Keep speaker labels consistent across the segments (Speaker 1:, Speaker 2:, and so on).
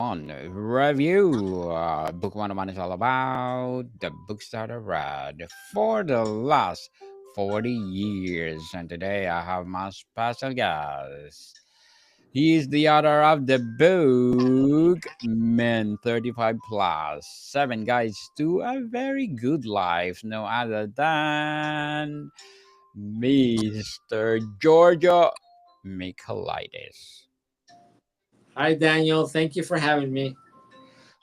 Speaker 1: on review. Book 101 is all about the books that I read for the last 40 years. And today I have my special guest. He is the author of the book Men 35 Plus, Seven Guides to a Very Good Life, no other than Mr. Giorgio Michailidis.
Speaker 2: Hi, Daniel. Thank you for having me.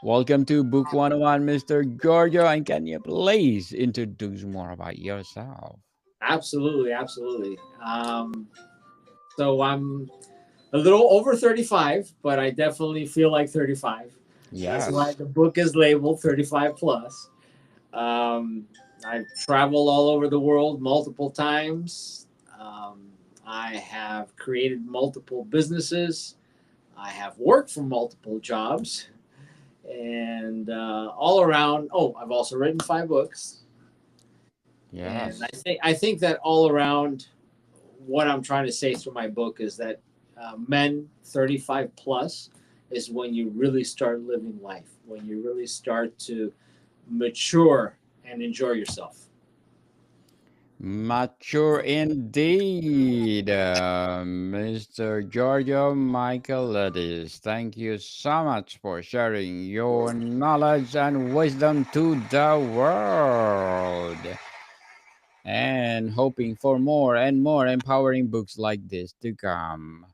Speaker 1: Welcome to Book 101, Mr. Giorgio, and can you please introduce more about yourself?
Speaker 2: Absolutely, absolutely. So I'm a little over 35, but I definitely feel like 35. That's why
Speaker 1: Yes.
Speaker 2: the book is labeled 35 plus. Um, I've traveled all over the world multiple times. Um, I have created multiple businesses. I have worked for multiple jobs. And all around, oh, I've also written 5 books. And
Speaker 1: Yes.
Speaker 2: I think that all around, what I'm trying to say through my book is that men 35 plus is when you really start living life, when you really start to mature and enjoy yourself.
Speaker 1: Mature indeed, Mr. Giorgio Michailidis. Thank you so much for sharing your knowledge and wisdom to the world. And hoping for more and more empowering books like this to come.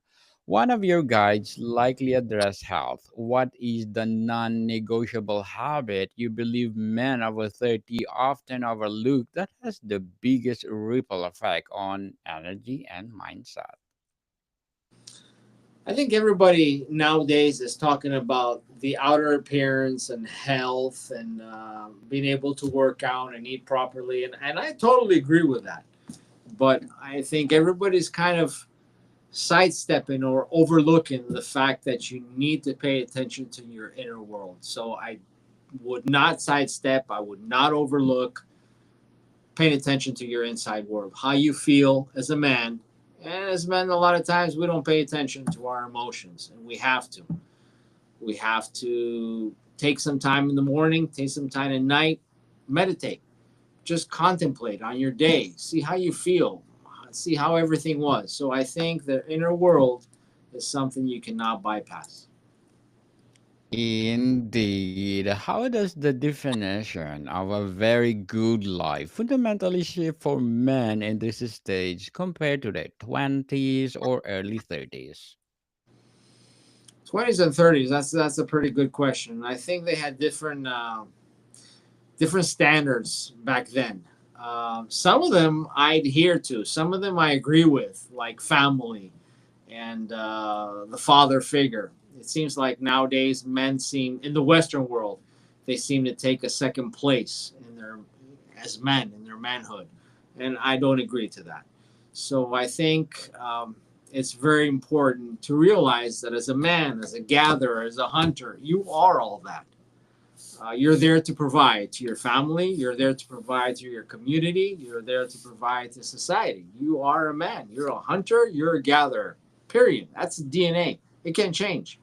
Speaker 1: One of your guides likely address health. What is the non-negotiable habit you believe men over 30 often overlook that has the biggest ripple effect on energy and mindset?
Speaker 2: I think everybody nowadays is talking about the outer appearance and health and being able to work out and eat properly. And I totally agree with that. But I think everybody's kind of sidestepping or overlooking the fact that you need to pay attention to your inner world. So I would not sidestep, I would not overlook paying attention to your inside world, how you feel as a man. And as men, a lot of times we don't pay attention to our emotions, and we have to. We have to take some time in the morning, take some time at night, meditate, just contemplate on your day, see how you feel, see how everything was. So I think the inner world is something you cannot bypass.
Speaker 1: Indeed. How does the definition of a very good life fundamentally shift for men in this stage compared to their 20s or early 30s?
Speaker 2: 20s and 30s, that's a pretty good question. I think they had different standards back then. Some of them I adhere to, some of them I agree with, like family and the father figure. It seems like nowadays men seem, in the Western world, they seem to take a second place in their as men in their manhood, and I don't agree to that. So I think it's very important to realize that as a man, as a gatherer, as a hunter, you are all that. You're there to provide to your family. You're there to provide to your community. You're there to provide to society. You are a man. You're a hunter. You're a gatherer. Period. That's DNA. It can't change.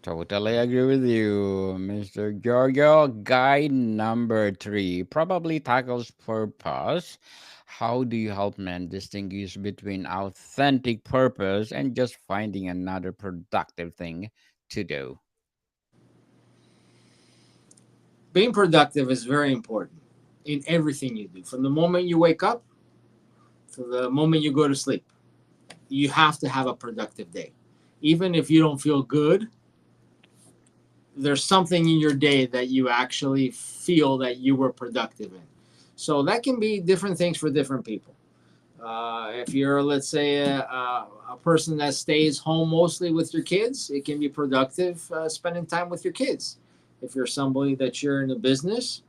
Speaker 1: Totally agree with you, Mr. Giorgio. Guide number three probably tackles purpose. How do you help men distinguish between authentic purpose and just finding another productive thing to do?
Speaker 2: Being productive is very important in everything you do. From the moment you wake up to the moment you go to sleep, you have to have a productive day. Even if you don't feel good, there's something in your day that you actually feel that you were productive in. So that can be different things for different people. If you're, let's say, a person that stays home mostly with your kids, it can be productive spending time with your kids. If you're somebody that you're in a business,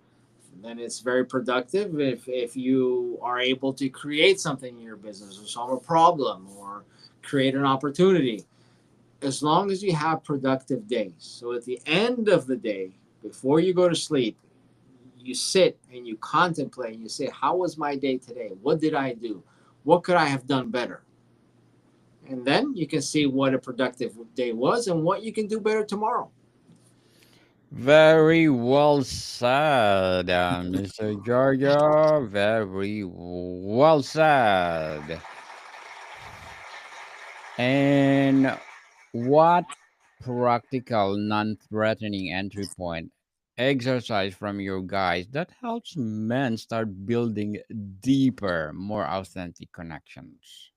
Speaker 2: then it's very productive if you are able to create something in your business or solve a problem or create an opportunity, as long as you have productive days. So at the end of the day, before you go to sleep, you sit and you contemplate and you say, how was my day today? What did I do? What could I have done better? And then you can see what a productive day was and what you can do better tomorrow.
Speaker 1: Very well said, Mr. Giorgio. Very well said. And what practical, non threatening entry point exercise from your guys that helps men start building deeper, more authentic connections?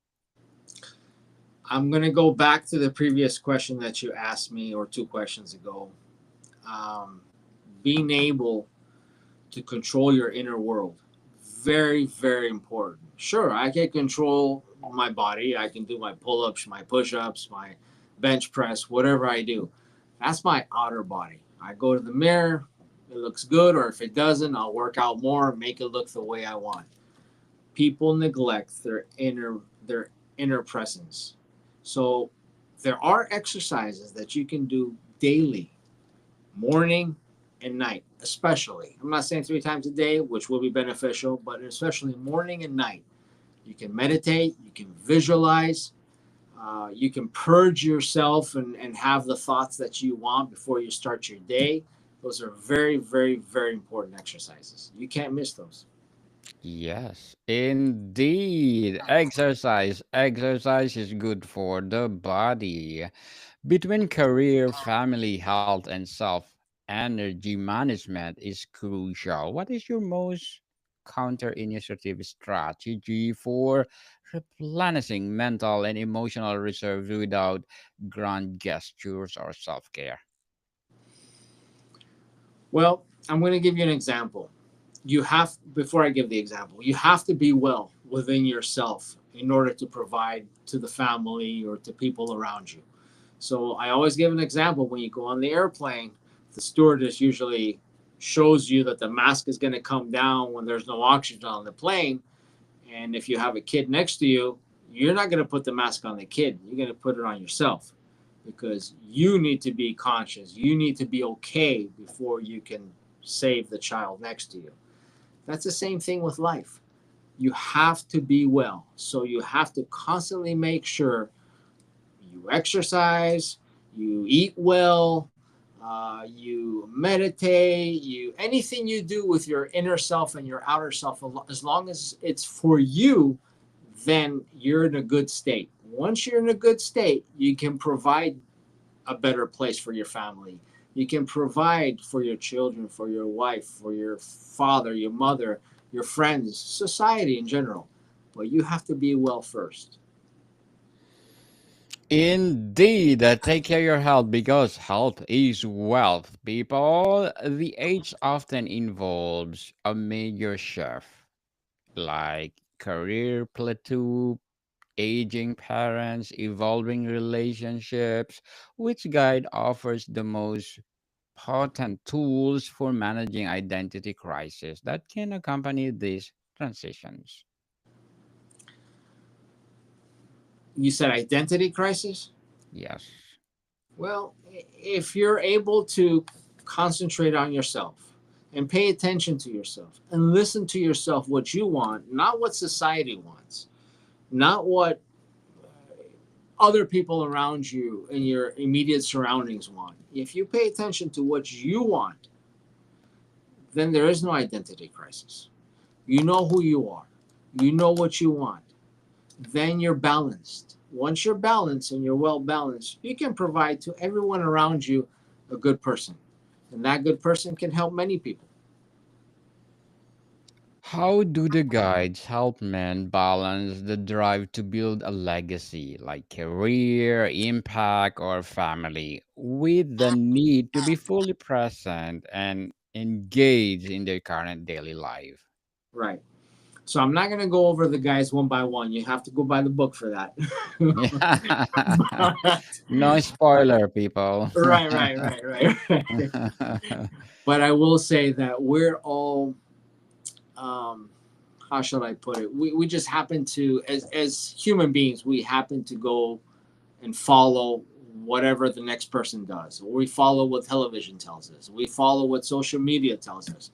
Speaker 2: I'm going to go back to the previous question that you asked me, or two questions ago. Um, Being able to control your inner world. Very, very important. Sure, I can control my body. I can do my pull ups, my push ups, my bench press, whatever I do. That's my outer body. I go to the mirror, it looks good, or if it doesn't, I'll work out more, make it look the way I want. People neglect their inner presence. So there are exercises that you can do daily, morning and night, especially. I'm not saying 3 times a day, which will be beneficial, but especially morning and night. You can meditate, you can visualize, you can purge yourself and have the thoughts that you want before you start your day. Those are very, very, very important exercises. You can't miss those.
Speaker 1: Yes, indeed. Exercise is good for the body. Between career, family, health, and self energy management is crucial. What is your most counter initiative strategy for replenishing mental and emotional reserves without grand gestures or self care?
Speaker 2: Well, I'm going to give you an example. Before I give the example, you have to be well within yourself in order to provide to the family or to people around you. So I always give an example. When you go on the airplane, the stewardess usually shows you that the mask is going to come down when there's no oxygen on the plane. And if you have a kid next to you, you're not going to put the mask on the kid. You're going to put it on yourself because you need to be conscious. You need to be okay before you can save the child next to you. That's the same thing with life. You have to be well. So you have to constantly make sure you exercise, you eat well, you meditate, you anything you do with your inner self and your outer self, as long as it's for you, then you're in a good state. Once you're in a good state, you can provide a better place for your family. You can provide for your children, for your wife, for your father, your mother, your friends, society in general. But you have to be well first.
Speaker 1: Indeed, take care of your health because health is wealth. People, the age often involves a major shift like career plateau, aging parents, evolving relationships. Which guide offers the most potent tools for managing identity crisis that can accompany these transitions?
Speaker 2: You said identity crisis?
Speaker 1: Yes.
Speaker 2: Well, if you're able to concentrate on yourself and pay attention to yourself and listen to yourself what you want, not what society wants, not what other people around you and your immediate surroundings want. If you pay attention to what you want, then there is no identity crisis. You know who you are, you know what you want, then you're balanced. Once you're balanced and you're well balanced, you can provide to everyone around you a good person. And that good person can help many people.
Speaker 1: How do the guides help men balance the drive to build a legacy like career, impact, or family with the need to be fully present and engaged in their current daily life?
Speaker 2: Right. So I'm not going to go over the guys one by one. You have to go by the book for that.
Speaker 1: Yeah.
Speaker 2: but,
Speaker 1: No spoiler, people.
Speaker 2: right. But I will say that we're all, um, how should I put it? We just happen to, as human beings, we happen to go and follow whatever the next person does. Or we follow what television tells us. We follow what social media tells us.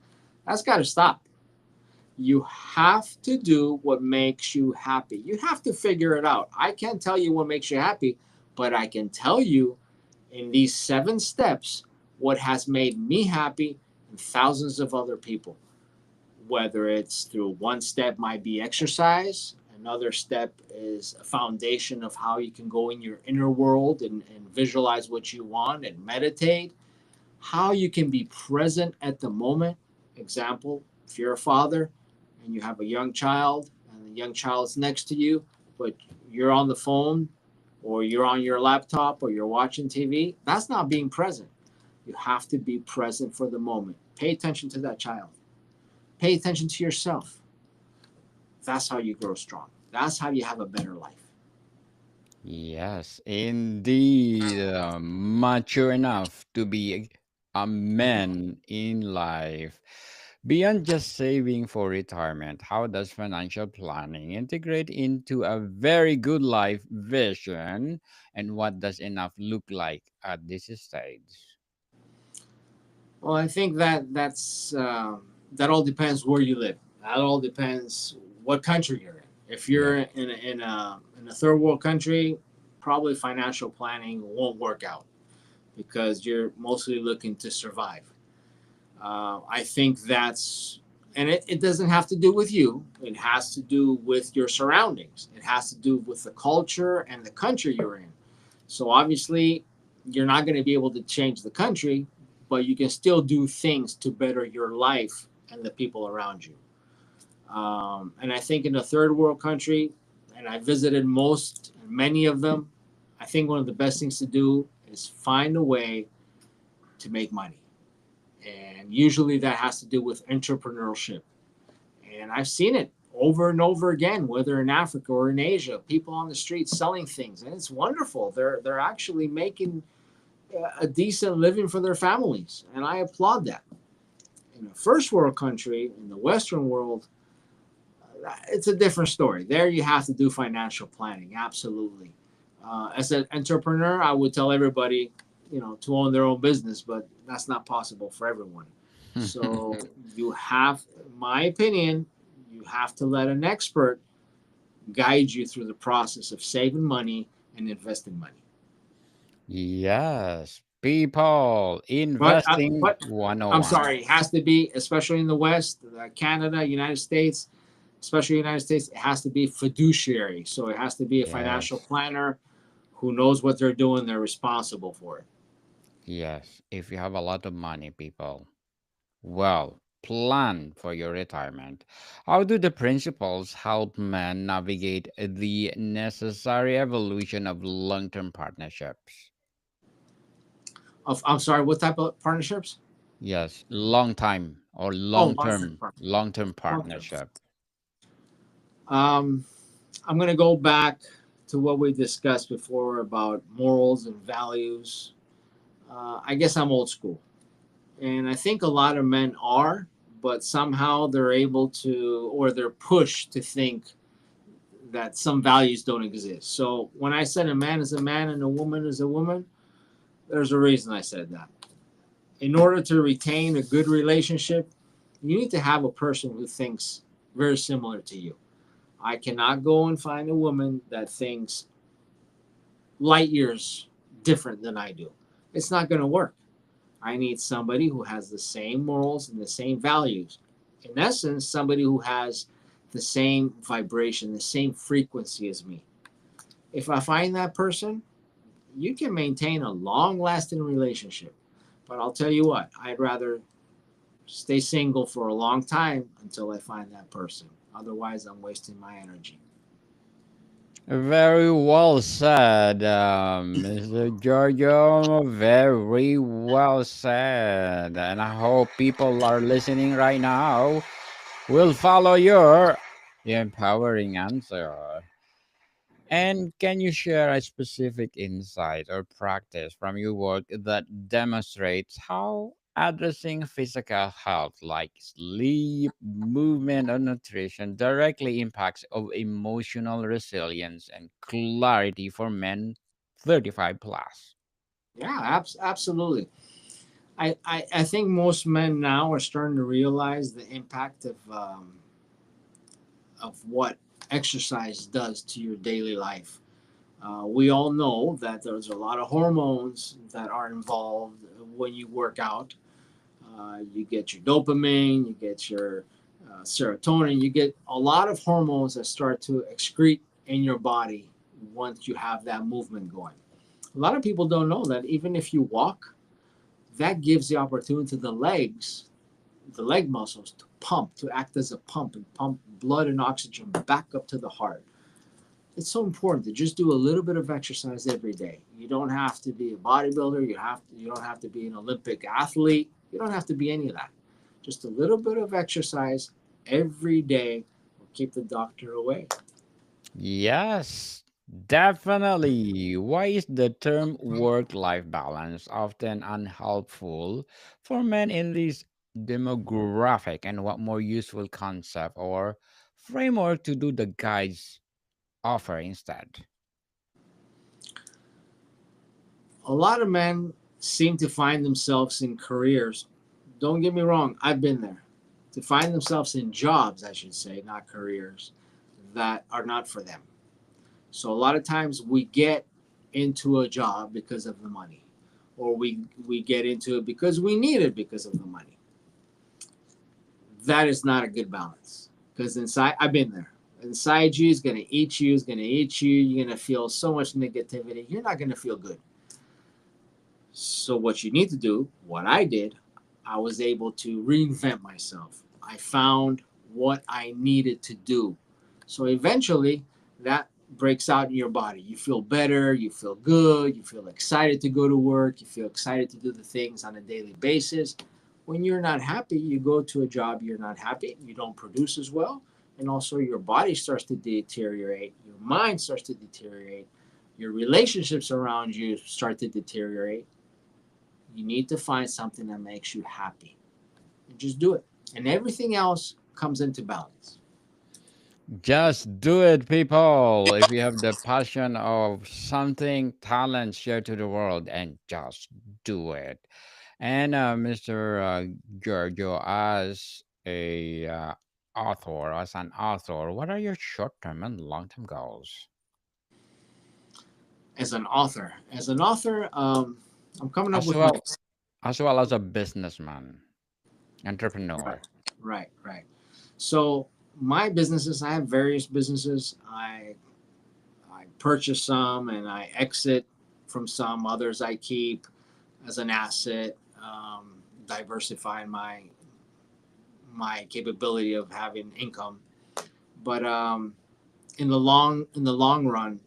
Speaker 2: That's got to stop. You have to do what makes you happy. You have to figure it out. I can't tell you what makes you happy, but I can tell you in these 7 steps what has made me happy and thousands of other people. Whether it's through one step might be exercise, another step is a foundation of how you can go in your inner world and visualize what you want and meditate, how you can be present at the moment. Example, if you're a father and you have a young child and the young child's next to you, but you're on the phone or you're on your laptop or you're watching TV, that's not being present. You have to be present for the moment. Pay attention to that child. Pay attention to yourself. That's how you grow strong. That's how you have a better life.
Speaker 1: Yes, indeed. Mature enough to be a man in life. Beyond just saving for retirement, how does financial planning integrate into a very good life vision? And what does enough look like at this stage?
Speaker 2: Well, I think that all depends where you live. That all depends what country you're in. If
Speaker 1: Yeah.
Speaker 2: you're in a third world country, probably financial planning won't work out because you're mostly looking to survive. I think it doesn't have to do with you. It has to do with your surroundings. It has to do with the culture and the country you're in. So obviously, you're not going to be able to change the country, but you can still do things to better your life and the people around you. And I think in a third world country, and I visited many of them, I think one of the best things to do is find a way to make money. And usually that has to do with entrepreneurship. And I've seen it over and over again, whether in Africa or in Asia, people on the street selling things, and it's wonderful. They're actually making a decent living for their families, and I applaud that. In a first world country, in the Western world, it's a different story. There, you have to do financial planning, absolutely. As an entrepreneur, I would tell everybody, to own their own business, but that's not possible for everyone. So you have, in my opinion, you have to let an expert guide you through the process of saving money and investing money.
Speaker 1: Yes, people
Speaker 2: But
Speaker 1: investing
Speaker 2: but I'm
Speaker 1: 101.
Speaker 2: sorry, it has to be, especially in the West, Canada, United States, especially United States, it has to be fiduciary. So it has to be a financial
Speaker 1: Yes,
Speaker 2: planner who knows what they're doing. They're responsible for it.
Speaker 1: yes. If you have a lot of money, people, well, plan for your retirement. How do the principles help men navigate the necessary evolution of long term partnerships?
Speaker 2: I'm sorry, what type of partnerships?
Speaker 1: Yes, long time or
Speaker 2: Oh, long-term partnerships.
Speaker 1: long term
Speaker 2: Long-term.
Speaker 1: partnership.
Speaker 2: Um, I'm going to go back to what we discussed before about morals and values. I guess I'm old school. And I think a lot of men are, but somehow they're able to, or they're pushed to think that some values don't exist. So when I said a man is a man and a woman is a woman, there's a reason I said that. In order to retain a good relationship, you need to have a person who thinks very similar to you. I cannot go and find a woman that thinks light years different than I do. It's not going to work. I need somebody who has the same morals and the same values. In essence, somebody who has the same vibration, the same frequency as me. If I find that person, you can maintain a long lasting relationship. But I'll tell you what, I'd rather stay single for a long time until I find that person. Otherwise, I'm wasting my energy.
Speaker 1: Very well said, Mr. Giorgio. Very well said. And I hope people are listening right now will follow your empowering answer. And can you share a specific insight or practice from your work that demonstrates how addressing physical health like sleep, movement, or nutrition directly impacts of emotional resilience and clarity for men 35 plus?
Speaker 2: Yeah, absolutely. I think most men now are starting to realize the impact of of what exercise does to your daily life. We all know that there's a lot of hormones that are involved when you work out. You get your dopamine, you get your serotonin, you get a lot of hormones that start to excrete in your body once you have that movement going. A lot of people don't know that even if you walk, that gives the opportunity to the legs, the leg muscles, to pump, to act as a pump and pump blood and oxygen back up to the heart. It's so important to just do a little bit of exercise every day. You don't have to be a bodybuilder. You don't have to be an Olympic athlete. You don't have to be any of that. Just a little bit of exercise every day will keep the doctor away.
Speaker 1: Yes, definitely. Why is the term work life balance often unhelpful for men in this demographic, and what more useful concept or framework to do the guides offer instead?
Speaker 2: A lot of men seem to find themselves in careers. Don't get me wrong, I've been there. To find themselves in jobs, I should say, not careers, that are not for them. So a lot of times we get into a job because of the money, or we get into it because we need it because of the money. That is not a good balance, because inside, I've been there. Inside you is going to eat you, is going to eat you. You're going to feel so much negativity. You're not going to feel good. So what you need to do, what I did, I was able to reinvent myself. I found what I needed to do. So eventually that breaks out in your body. You feel better, you feel good, you feel excited to go to work, you feel excited to do the things on a daily basis. When you're not happy, you go to a job you're not happy, you don't produce as well, and also your body starts to deteriorate, your mind starts to deteriorate, your relationships around you start to deteriorate. You need to find something that makes you happy and just do it. And everything else comes into balance.
Speaker 1: Just do it, people. If you have the passion of something, talent, share to the world and just do it. And Mr. Giorgio, as an author, what are your short-term and long-term goals?
Speaker 2: As an author, I'm coming up
Speaker 1: As
Speaker 2: with my
Speaker 1: well as a businessman, entrepreneur.
Speaker 2: right, right. So my businesses, I have various businesses. I purchase some and I exit from some. Others I keep as an asset, diversifying my capability of having income. But in the long run,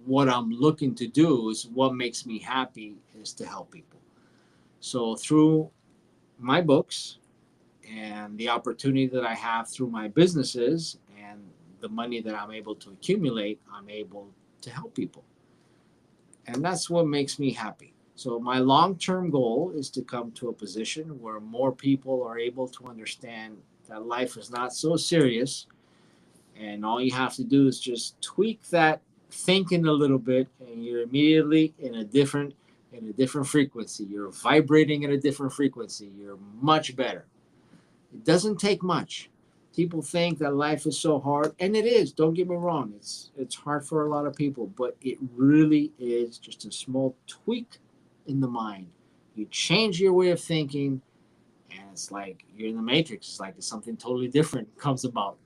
Speaker 2: what I'm looking to do is what makes me happy is to help people. So through my books and the opportunity that I have through my businesses and the money that I'm able to accumulate, I'm able to help people. And that's what makes me happy. So my long-term goal is to come to a position where more people are able to understand that life is not so serious, and all you have to do is just tweak that thinking a little bit, and you're immediately in a different frequency. You're vibrating at a different frequency. You're much better. It doesn't take much. People think that life is so hard, and it is. Don't get me wrong. It's hard for a lot of people, but it really is just a small tweak in the mind. You change your way of thinking, and it's like you're in the matrix. It's like something totally different comes about.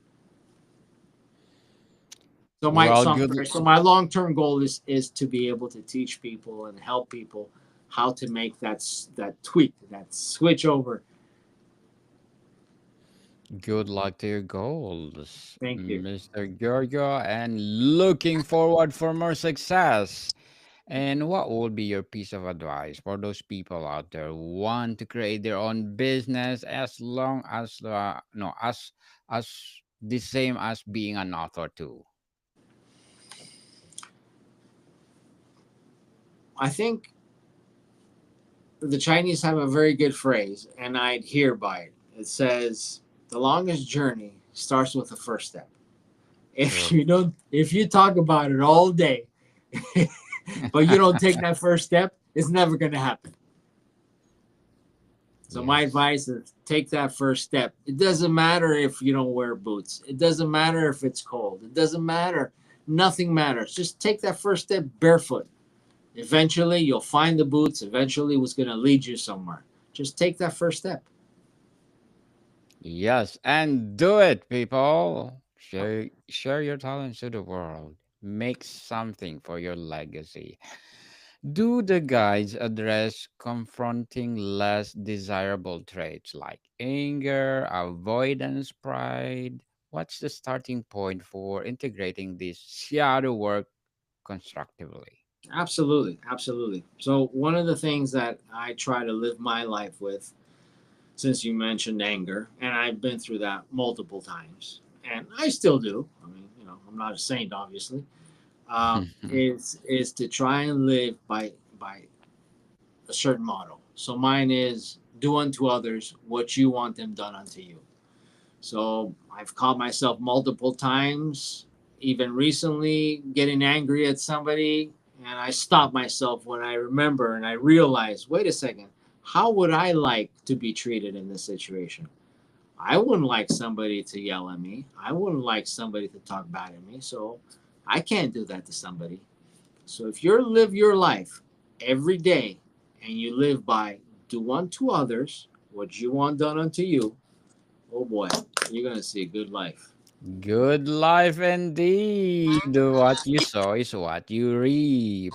Speaker 2: So my
Speaker 1: Well,
Speaker 2: so, I'm
Speaker 1: good.
Speaker 2: sorry, so my long term goal is to be able to teach people and help people how to make that tweak, that switch over.
Speaker 1: Good luck to your goals,
Speaker 2: Thank you.
Speaker 1: Mr. Giorgio, and looking forward for more success. And what would be your piece of advice for those people out there who want to create their own business as long as no as the same as being an author too?
Speaker 2: I think the Chinese have a very good phrase, and I adhere by it. It says the longest journey starts with the first step. If
Speaker 1: True.
Speaker 2: if you talk about it all day, but you don't take that first step, it's never going to happen. So my
Speaker 1: Yes.
Speaker 2: advice is take that first step. It doesn't matter if you don't wear boots. It doesn't matter if it's cold. It doesn't matter. Nothing matters. Just take that first step barefoot. Eventually, you'll find the boots. Eventually, what's going to lead you somewhere. Just take that first step.
Speaker 1: Yes, and do it, people. Share your talents to the world. Make something for your legacy. Do the guides address confronting less desirable traits like anger, avoidance, pride? What's the starting point for integrating this shadow work constructively?
Speaker 2: Absolutely. Absolutely. So, one of the things that I try to live my life with, since you mentioned anger, and I've been through that multiple times, and I still do. I mean, I'm not a saint, obviously. Is to try and live by a certain motto. So mine is do unto others what you want them done unto you. So I've caught myself multiple times, even recently, getting angry at somebody, and I stop myself when I remember and I realize, wait a second, how would I like to be treated in this situation? I wouldn't like somebody to yell at me. I wouldn't like somebody to talk bad at me. So I can't do that to somebody. So if you live your life every day and you live by do unto others what you want done unto you, oh boy, you're gonna see a good life.
Speaker 1: Good life indeed. What you sow is what you reap.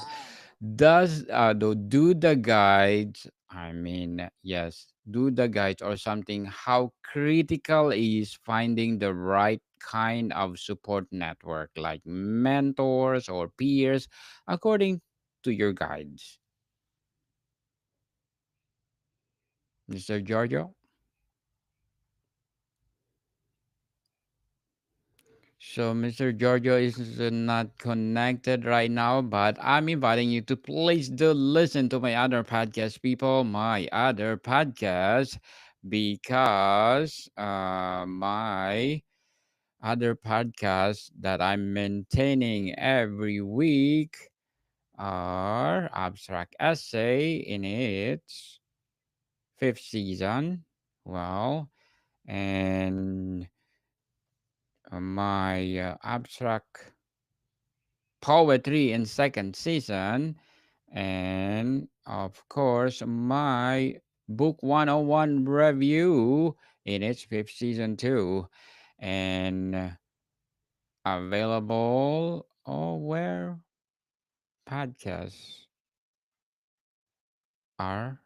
Speaker 1: Do the guides, I mean, yes, do the guides or something, how critical is finding the right kind of support network like mentors or peers according to your guides, Mr. Giorgio? So Mr. Giorgio is not connected right now, but I'm inviting you to please do listen to my other podcast, people. My other podcast, because my other podcast that I'm maintaining every week are Abstract Essay in its fifth season. Well, and my abstract poetry in second season, and of course my book 101 review in its fifth season too, and available where podcasts are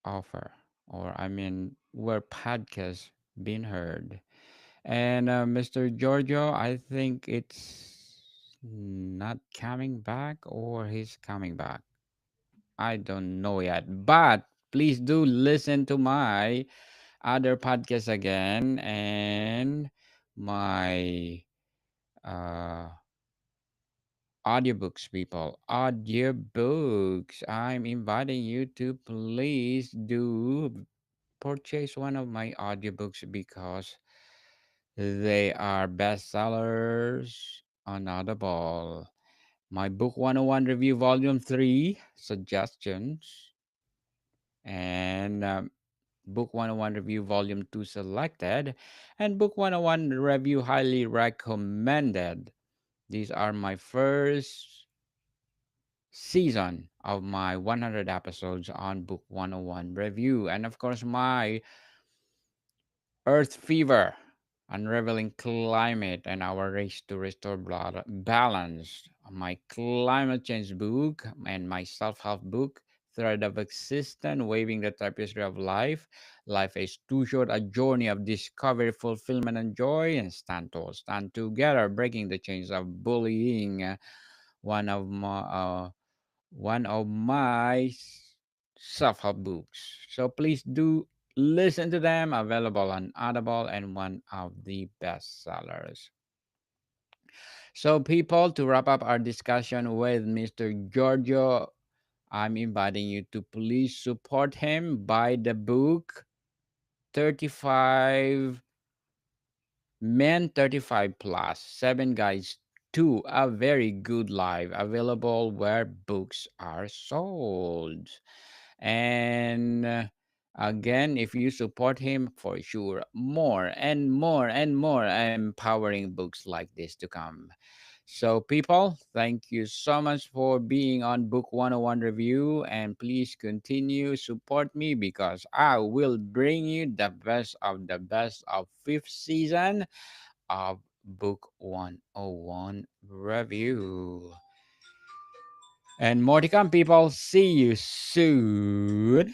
Speaker 1: offer, or I mean where podcasts been heard. And Mr. Giorgio, I think it's not coming back, or he's coming back. I don't know yet, but please do listen to my other podcast again, and my uh audiobooks, people. Audiobooks. I'm inviting you to please do purchase one of my audiobooks because they are bestsellers on Audible. My book 101 review volume 3 suggestions, and book 101 review volume 2 selected, and book 101 review highly recommended. These are my first season of my 100 episodes on book 101 review, and of course my Earth Fever, Unraveling Climate and Our Race to Restore Balance, my climate change book, and my self help book, Thread of Existence, Waving the Tapestry of Life. Life is too short, a journey of discovery, fulfillment, and joy, and stand tall, stand together, breaking the chains of bullying. One of my one of my self-help books. So please do listen to them. Available on Audible and one of the best sellers. So people, to wrap up our discussion with Mr. Giorgio, I'm inviting you to please support him. Buy the book 35 Men 35 Plus, 7 Guides to a Very Good Life, available where books are sold. And Again, if you support him, for sure, more and more and more empowering books like this to come. So, people, thank you so much for being on Book 101 Review, and please continue support me because I will bring you the best of fifth season of Book 101 Review. And more to come, people. See you soon.